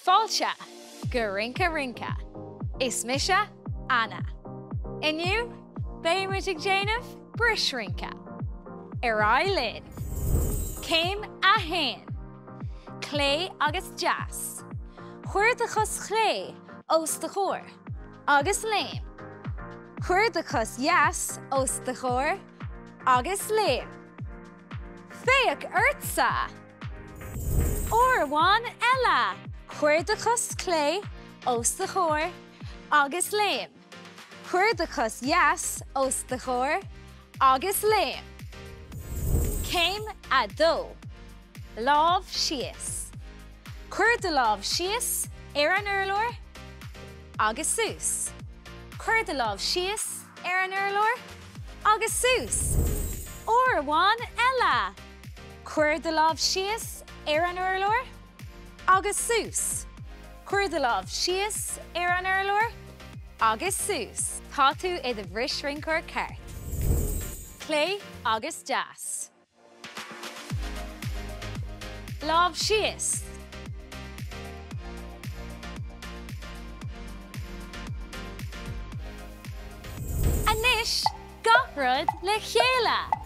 Fáilte go rinca. Is mise Anna. Inniu, béimiid ag déanamh Brisrince. Linn. Céim a hain. Clé agus jazz. Chuirdachas chlé os de chóir. Agus léim. Chuirdachas jas os de chóir. Agus léim. Féach urtsa. Orháin ella. Chuirdachas clé os de chóir. Agus léim. Chuirdachas jas os de chóir. Agus léim. Céim a dó. Lámh síos. Chuir de lámh síos an urlóir agus sús. Chuir de lámh síos an urlóir agus sús. Orháin ella. Chuir de lámh síos an urlóir agus sús. Chuir de lámh síos an urlóir agus sús. Tá tú i do Brisrince ceart. Clé agus jazz. Lámh síos. Anois, gach rud le chéile.